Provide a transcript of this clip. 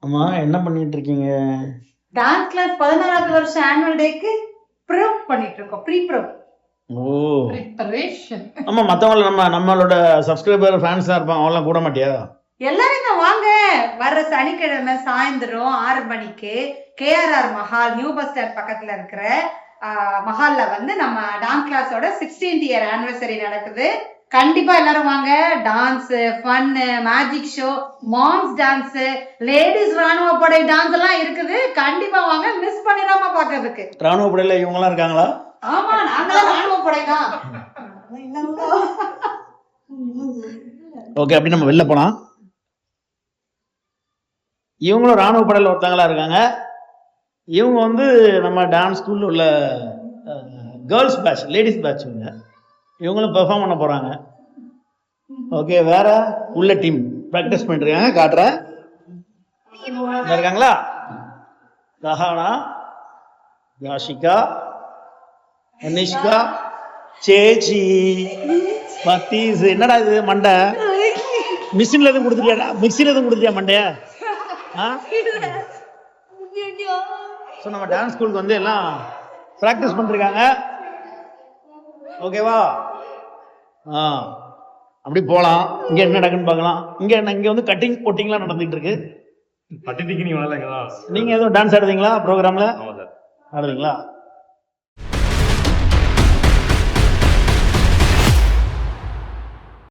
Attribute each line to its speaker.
Speaker 1: அம்மா என்ன பண்ணிட்டு இருக்கீங்க?
Speaker 2: டான்ஸ் கிளாஸ் 16வது வருஷம் ஆனுவல் டேக்கு ப்ரிப் பண்ணிட்டு இருக்கோம். ப்ரிப்ரப்.
Speaker 1: ஓ
Speaker 2: ப்ரிப்பரேஷன்.
Speaker 1: ஆமா, மத்தவங்க நம்மளோட சப்ஸ்கிரைபர் ஃபேன்ஸா இருப்பாங்க, அவங்களாம் கூட மாட்டியா?
Speaker 2: எல்லாரும் தான் வாங்க. வர்ற சனிக்கிழமை சாயந்தரம் 6 மணிக்கு KRR Mahal new bus stand பக்கத்துல இருக்கிற மஹால்ல வந்து நம்ம டான்ஸ் கிளாஸோட 16th இயர் ஆனிவர்சரி நடக்குது. கண்டிப்பா எல்லாரும் வாங்க. Dance, fun, magic show, moms dance, ladies ராணுவ படை டான்ஸ் எல்லாம் இருக்குது. கண்டிப்பா வாங்க, மிஸ் பண்ணிடாம பாக்குறதுக்கு.
Speaker 1: ராணுவ படையில இவங்க எல்லாம் இருக்காங்களா?
Speaker 2: ஆமா, நாங்களாம் ராணுவ படை தான்.
Speaker 1: ஓகே, அப்படி நம்ம வெளில போலாம். இவங்களும் ராணுவ படையில ஒருத்தங்களா இருக்காங்க. இவங்க வந்து நம்ம டான்ஸ் ஸ்கூல்ல உள்ள கேர்ள்ஸ் பேட்ச், லேடிஸ் பேட்ச். இவங்களும் பெர்ஃபார்ம் பண்ண போறாங்க. ஓகே, வேற உள்ள டீம் பிராக்டிஸ் பண்ணிட்டு இருக்காங்க, காட்டுறேன். இருக்காங்களா? ரஹானா, யாஷிகா, அனிஷ்கா, சேச்சி, பத்தீஸ். என்னடா இது மண்டை? மிஷின்ல எதுவும் கொடுத்துட்டியாடா? மிக்சில எதுவும் கொடுத்துட்டியா மண்டைய? ஸோ நம்ம டான்ஸ் ஸ்கூலுக்கு வந்து எல்லாம் ப்ராக்டிஸ் பண்ணிருக்காங்க. ஓகேவா? அப்படி போகலாம். இங்க என்ன நடக்குன்னு பார்க்கலாம். இங்க வந்து கட்டிங் போட்டிங்லாம் நடந்துட்டு இருக்கு.
Speaker 3: நீங்க
Speaker 1: நீங்க எதுவும் டான்ஸ் ஆடுவீங்களா? ப்ரோக்ராம்ல ஆடுவீங்களா?